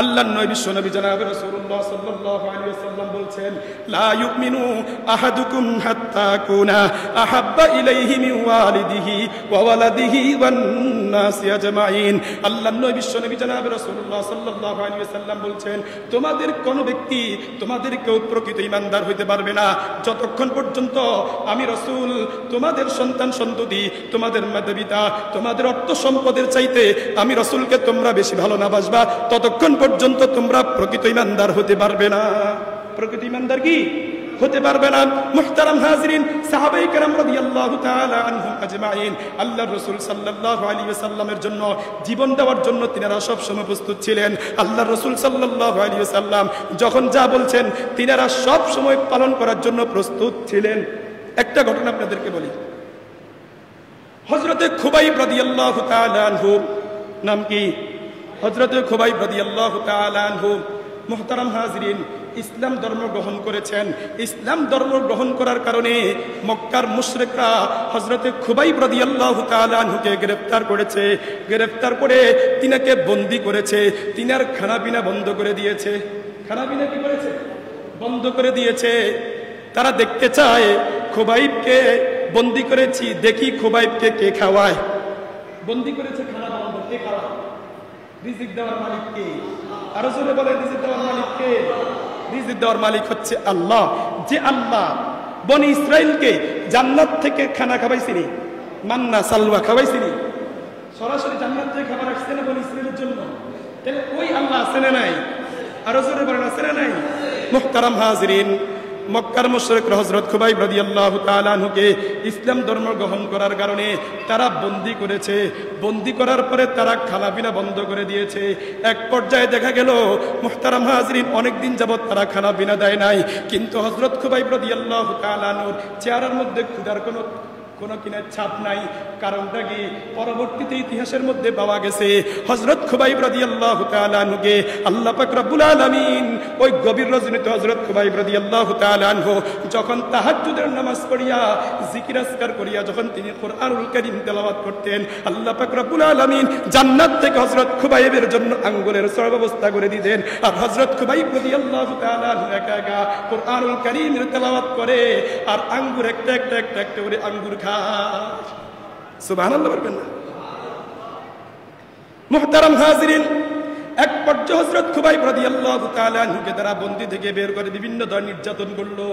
আল্লাহর নবী বিশ্বনবী জনাব রাসূলুল্লাহ সাল্লাল্লাহু আলাইহি ওয়াসাল্লাম বলছেন, লা ইউমিনু আহাদুকুম হাত্তা কুনা আহাব্বা ইলাইহি মিন ওয়ালিদিহি ওয়া ওয়ালাদিহি ওয়ান নাসি আজমাইন। আল্লাহর নবী বিশ্বনবী জনাব রাসূলুল্লাহ সাল্লাল্লাহু আলাইহি ওয়াসাল্লাম বলছেন, তোমাদের কোন ব্যক্তি, তোমাদের কেউ প্রকৃত ঈমানদার হইতে পারবে না যতক্ষণ পর্যন্ত আমি রাসূল তোমাদের সন্তান সন্ততি, তোমাদের মাতা-পিতা, তোমাদের অর্থ সম্পদের চাইতে আমি রাসূলকে তোমরা বেশি ভালো না বাসবা, ততক্ষণ পর্যন্ত তোমরা প্রকৃত ঈমানদার হতে পারবে না। প্রকৃত ঈমানদার কি হতে পারবে না। মুহতারাম হাজিরিন, সাহাবায়ে কেরাম রাদিয়াল্লাহু তাআলা আনহুম আজমাইন আল্লাহর রাসূল সাল্লাল্লাহু আলাইহি ওয়াসাল্লামের জন্য জীবন দেওয়ার জন্য তিনারা সব সময় প্রস্তুত ছিলেন। আল্লাহর রাসূল সাল্লাল্লাহু আলাইহি ওয়াসাল্লাম যখন যা বলছেন তিনারা সব সময় পালন করার জন্য প্রস্তুত ছিলেন। একটা ঘটনা আপনাদেরকে বলি। হযরতে খুবাইব রাদিয়াল্লাহু তাআলা আনহু, নাম কি? হযরতে খুবাইব রাদিয়াল্লাহু তাআলা আনহু মুহতারাম হাজিরিন ইসলাম ধর্ম গ্রহণ করেছেন। ইসলাম ধর্ম গ্রহণ করার কারণে মক্কার মুশরিকরা হযরতে খুবাইব রাদিয়াল্লাহু তাআলা আনহুকে গ্রেফতার করেছে। গ্রেফতার করে তিনাকে বন্দী করেছে। তিনার খানাপিনা বন্ধ করে দিয়েছে। খানাপিনা কি করেছে? বন্ধ করে দিয়েছে। তারা দেখতে চায় খুবাইবকে বন্দী করেছি, দেখি খুবাইবকে কে খাওয়ায়। বন্দী করেছে, খানা বন্ধ, কে খাওয়ায়? রিজিক দেওয়ার মালিক কে? আরো জোরে বলেন, রিজিক দেওয়ার মালিক কে? রিজিক দেওয়ার মালিক হচ্ছে আল্লাহ। যে আল্লাহ বনি ইসরাইলকে জান্নাত থেকে খানা খাওয়াইছিনি, মান্না সালওয়া খাওয়াইছিনি, সরাসরি জান্নাত থেকে খাবার আসছে না বনি ইসরাইলের জন্য, তাহলে ওই আল্লাহ আছে না নাই? আরো জোরে বলেন, আছে না নাই? মুহতারাম হাজিরিন, মক্কার মুশরিকরা হযরত খুবাইব রাদিয়াল্লাহু তাআলা আনহুকে ইসলাম ধর্ম গ্রহণ করার কারণে তারা বন্দী করেছে। বন্দী করার পরে তারা খানাপিনা বন্ধ করে দিয়েছে। এক পর্যায়ে দেখা গেল মুহতারাম হাজিরিন অনেকদিন যাবত তারা খানাপিনা দেয় নাই, কিন্তু হযরত খুবাইব রাদিয়াল্লাহু তাআলা আনহুর চেহারার মধ্যে ক্ষুধার কোনো কিনার ছাপ নাই। কারণটা কি? পরবর্তীতে ইতিহাসের মধ্যে পাওয়া গেছে হযরত খুবাইব রাদিয়াল্লাহু তাআলা আনহুকে আল্লাহ পাক রব্বুল আলামিন ওই গভীর রজনীতে হযরত খুবাইব রাদিয়াল্লাহু তাআলা আনহু যখন তাহাজ্জুদের নামাজ পড়িয়া জিকির আজকার করিয়া যখন তিনি কুরআনুল কারীম তেলাওয়াত করতেন, আল্লাহ পাক রব্বুল আলামিন জান্নাত থেকে হযরত খুবাইবের জন্য আঙ্গুলের ব্যবস্থা করে দিতেন। আর হযরত খুবাইব রাদিয়াল্লাহু তাআলা আনহু একা একা কুরআনুল কারীমের তেলাওয়াত করে আর আঙ্গুর একটা করে আঙ্গুর খায়। সুবহানাল্লাহ বলবেন না? মুহতারাম হাজিরিন, এক পর্যায়ে হযরত খুবাইব রাদিয়াল্লাহু তাআলা আনহুকে তারা বন্দী থেকে বের করে বিভিন্ন ধরনের নির্যাতন করলো।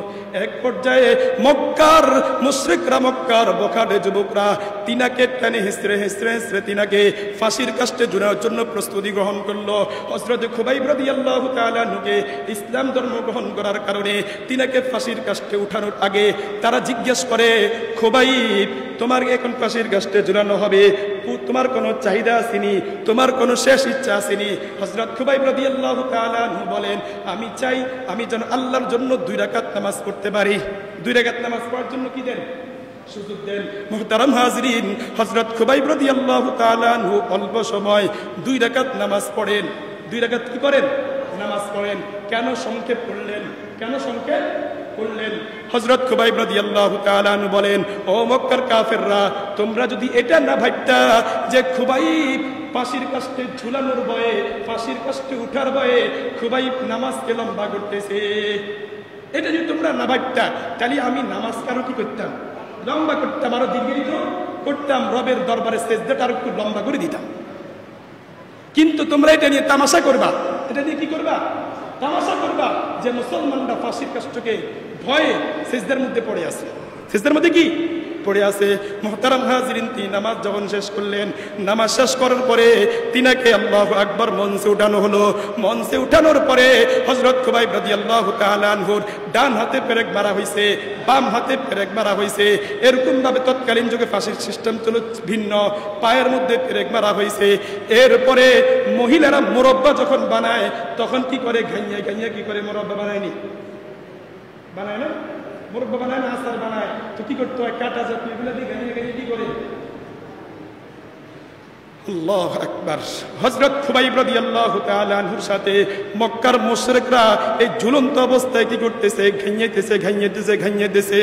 এক পর্যায়ে মক্কার মুশরিকরা, মক্কার বখাটে যুবকরা তিনাকে টেনে হেসড়ে তিনাকে ফাঁসির কাস্টে ঝুলানোর জন্য প্রস্তুতি গ্রহণ করলো। হযরত খুবাইব রাদিয়াল্লাহু তাআলা আনহুকে ইসলাম ধর্ম গ্রহণ করার কারণে তিনাকে ফাঁসির কাস্টে উঠানোর আগে তারা জিজ্ঞেস করে, খুবাইব তোমার এখন ফাঁসির কাস্টে ঝুলানো হবে, তোমার কোনো চাহিদা আসেনি, তোমার কোনো শেষ ইচ্ছা আসেনি? হযরত খুবাইব রাদিয়াল্লাহু তাআলা আনহু বলেন, আমি চাই আমি যেন আল্লাহর জন্য 2 রাকাত নামাজ পড়তে পারি। 2 রাকাত নামাজ পড়ার জন্য কি দেন? সুযোগ দেন। মুহতারাম হাজিরিন, হযরত খুবাইব রাদিয়াল্লাহু তাআলা আনহু অল্প সময় 2 রাকাত নামাজ পড়েন। 2 রাকাত কি করেন? নামাজ পড়েন। কেন সংক্ষেপ করলেন? কেন সংক্ষেপ করলেন? হযরত খুবাইব রাদিয়াল্লাহু তাআলা আনহু বলেন, ও মক্কার কাফেররা, তোমরা যদি এটা না ভাবতা যে খুবাইব ফাঁসির কাস্টে ঝুলানোর ভয়ে, ফাঁসির কাস্টে উঠার ভয়ে খুবাইব নামাজকে লম্বা করতেছে, এটা যদি তোমরা না ভাবতা, তাহলে আমি নামাজ কারো কি করতাম? লম্বা করতাম, আরো দীর্ঘায়িত করতাম, রবের দরবারে সেজদাটা আরো একটু লম্বা করে দিতাম। কিন্তু তোমরা এটা নিয়ে তামাশা করবা। এটা নিয়ে কি করবা? তামাশা করবা যে মুসলমানরা ফাঁসির কাস্টকে ভয়ে সেজদার মধ্যে পড়ে আছে। সেজদার মধ্যে কি পড়ে আছে? মুহতারাম হাজিরিন, তিনি নামাজ যখন শেষ করলেন, নামাজ শেষ করার পরে তিনাকে আল্লাহু আকবার মঞ্চে উঠানো হলো। মঞ্চে উঠানোর পরে হযরত খুবাইব রাদিয়াল্লাহু তাআলা আনহুর ডান হাতে পেরেক মারা হয়েছে, বাম হাতে পেরেক মারা হয়েছে। এরকম ভাবে তৎকালীন যুগে ফাঁসির সিস্টেম ছিল ভিন্ন, পায়ের মধ্যে পেরেক মারা হয়েছে। এরপরে মহিলারা মুরব্বা যখন বানায় তখন কি করে? ঘাইয়া কি করে? মুরব্বা বানায়নি? বানায় না? মুরব্বা বানায় না, আচার বানায়। তো কি করতে হয়? কাটা জাতীয় এগুলো দিয়ে ঘাইয়ে কি করে? আল্লাহু আকবার। হযরত খুবাইব রাদিয়াল্লাহু তাআলা আনহুর সাথে মক্কার মুশরিকরা এই ঝুলন্ত অবস্থায় কি করতেছে? ঘাইয়েতেছে।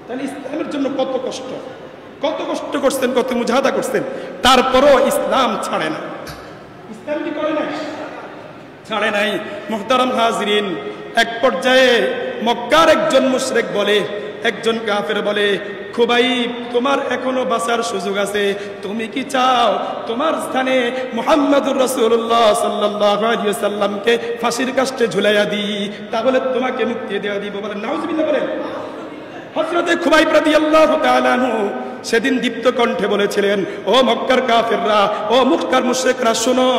তাহলে ইসলামের জন্য কত কষ্ট করছেন, কত মুজাহাদা করছেন, তারপরও ইসলাম ছাড়ে না। ইসলাম কি করে নাই? ছাড়ে নাই। মুহতারাম হাজরিন, এক পর্যায়ে মক্কার একজন মুশরিক বলে, একজন কাফের বলে, খুবাইব তোমার এখনো বাঁচার সুযোগ আছে, তুমি কি চাও তোমার স্থানে মুহাম্মদুর রাসূলুল্লাহ সাল্লাল্লাহু আলাইহি ওয়াসাল্লামকে ফাঁসির কাস্টে ঝুলাইয়া দিই, তাহলে তোমাকে মুক্তি দেওয়া দিব? বলেন নাউজুবিল্লাহ। বলেন হযরতে খুবাইব রাদিয়াল্লাহু তাআলা আনহু সেদিন দীপ্ত কণ্ঠে বলেছিলেন, ও মক্কার কাফেররা, ও মক্কার মুশরিকরা, শোনো,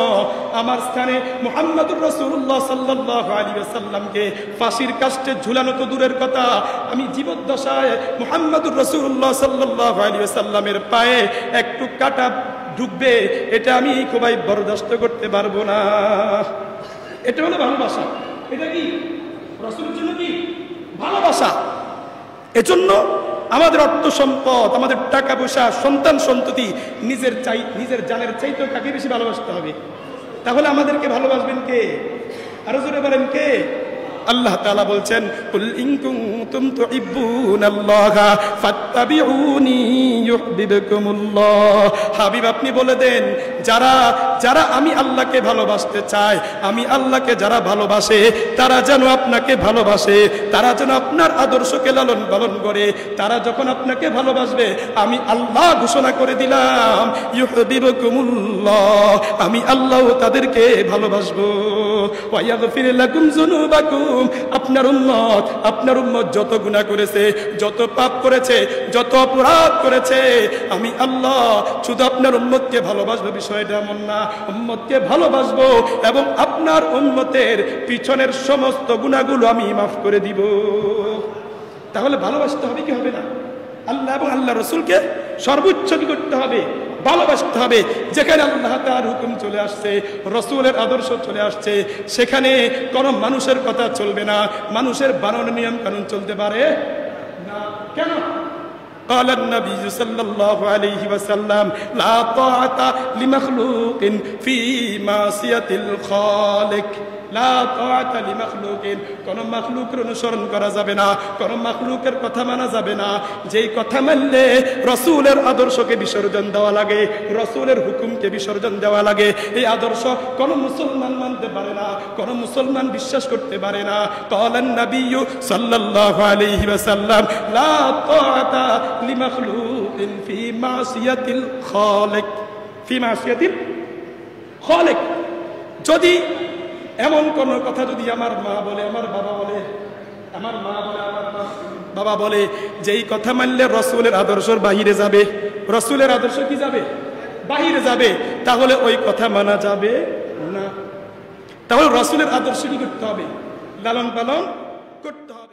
আমার স্থানে মুহাম্মদুর রাসূলুল্লাহ সাল্লাল্লাহু আলাইহি ওয়াসাল্লামকে ফাঁসির কাস্টে ঝুলানো তো দূরের কথা, আমি জীবদ্দশায় মুহাম্মদুর রাসূলুল্লাহ সাল্লাল্লাহু আলাইহি ওয়াসাল্লামের পায়ে একটু কাটা ঢুকবে, এটা আমি খুবাইব বরদাস্ত করতে পারবো না। এটা হলো ভালোবাসা। এটা কি রাসূলের জন্য কি ভালোবাসা? এজন্য আমাদের অর্থ সম্পদ, আমাদের টাকা পয়সা, সন্তান সন্ততি নিজের জানের চাইতেও কাকে বেশি ভালোবাসতে হবে? তাহলে আমাদেরকে ভালোবাসবেন কে? আরো জোরে বলেন কে? আল্লাহ তাআলা বলছেন, কুল ইন কুনতুম তুহিব্বুনাল্লাহা ফাত্তাবিউনি ইউহিব্বুকুমুল্লাহ। হাবিব আপনি বলে দেন, যারা আমি আল্লাহকে ভালোবাসতে চায়, আমি আল্লাহকে যারা ভালোবাসে তারা যেন আপনাকে ভালোবাসে, তারা যেন আপনার আদর্শকে লালন পালন করে। তারা যখন আপনাকে ভালোবাসবে, আমি আল্লাহ ঘোষণা করে দিলাম, ইউহিব্বুকুমুল্লাহ, আমি আল্লাহ তাদেরকে ভালোবাসবো। ওয়া ইয়াগফির লাকুম যুনুবাকুম, আপনার উম্মত যত গুনাহ করেছে, যত পাপ করেছে, যত অপরাধ করেছে, আমি আল্লাহ শুধু আপনার উম্মতকে ভালোবাসবো বিষয়টা এমন না, উম্মতকে ভালোবাসবো এবং আপনার উম্মতের পিছনের সমস্ত গুনাহগুলো আমি মাফ করে দিব। তাহলে ভালোবাসতে হবে কি হবে না? আল্লাহ এবং আল্লাহ রসুলকে সর্বোচ্চ কি করতে হবে? ভালোবাসতে হবে। যেখানে আল্লাহ তাআলার হুকুম চলে আসছে, রসুলের আদর্শ চলে আসছে, সেখানে কোন মানুষের কথা চলবে না, মানুষের বানানো নিয়ম কানুন চলতে পারে না। কেন? قال النبي صلى الله عليه وسلم لا طاعة لمخلوق في معصية الخالق। লা তাআতা লিমাখলুকিন, কোন মাখলুকের অনুসরণ করা যাবে না, কোন মাখলুকের কথা মানা যাবে না। যেই কথা মানলে রাসূলের আদর্শকে বিসর্জন দেওয়া লাগে, রাসূলের হুকুমকে বিসর্জন দেওয়া লাগে, এই আদর্শ কোন মুসলমান মানতে পারে না, কোন মুসলমান বিশ্বাস করতে পারে না। ক্বালান নবিয়্যু সাল্লাল্লাহু আলাইহি ওয়াসাল্লাম লা তাআতা লিমাখলুকিন ফি মাসিয়াতিল খালিক, ফি মাসিয়াতিল খালিক। যদি এমন কোন কথা যদি আমার মা বলে, আমার বাবা বলে, আমার মা বলে, আমার বাবা বলে, যেই কথা মানলে রসুলের আদর্শের বাহিরে যাবে, রসুলের আদর্শ কি যাবে? বাহিরে যাবে, তাহলে ওই কথা মানা যাবে না। তাহলে রসুলের আদর্শ কি করতে হবে? লালন পালন করতে হবে।